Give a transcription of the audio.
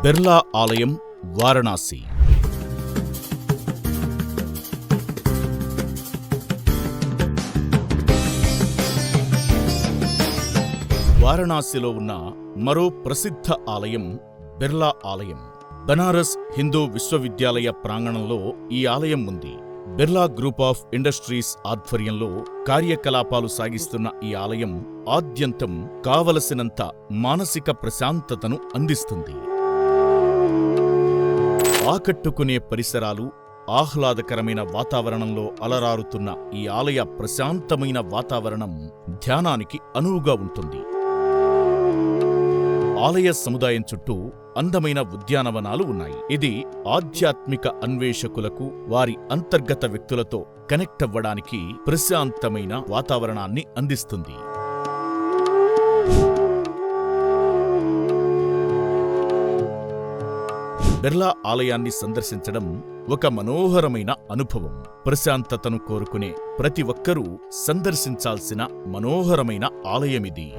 బిర్లా ఆలయం, వారణాసి. వారణాసిలో ఉన్న మరో ప్రసిద్ధ ఆలయం బిర్లా ఆలయం. బనారస్ హిందూ విశ్వవిద్యాలయ ప్రాంగణంలో ఈ ఆలయం ఉంది. బిర్లా గ్రూప్ ఆఫ్ ఇండస్ట్రీస్ ఆధ్వర్యంలో కార్యకలాపాలు సాగిస్తున్న ఈ ఆలయం ఆద్యంతం కావలసినంత మానసిక ప్రశాంతతను అందిస్తుంది. ఆకట్టుకునే పరిసరాలు, ఆహ్లాదకరమైన వాతావరణంలో అలరారుతున్న ఈ ఆలయ ప్రశాంతమైన వాతావరణం ధ్యానానికి అనువుగా ఉంటుంది. ఆలయ సముదాయం చుట్టూ అందమైన ఉద్యానవనాలు ఉన్నాయి. ఇది ఆధ్యాత్మిక అన్వేషకులకు వారి అంతర్గత వ్యక్తులతో కనెక్ట్ అవ్వడానికి ప్రశాంతమైన వాతావరణాన్ని అందిస్తుంది. బిర్లా ఆలయాన్ని సందర్శించడం ఒక మనోహరమైన అనుభవం. ప్రశాంతతను కోరుకునే ప్రతి ఒక్కరూ సందర్శించాల్సిన మనోహరమైన ఆలయమిది.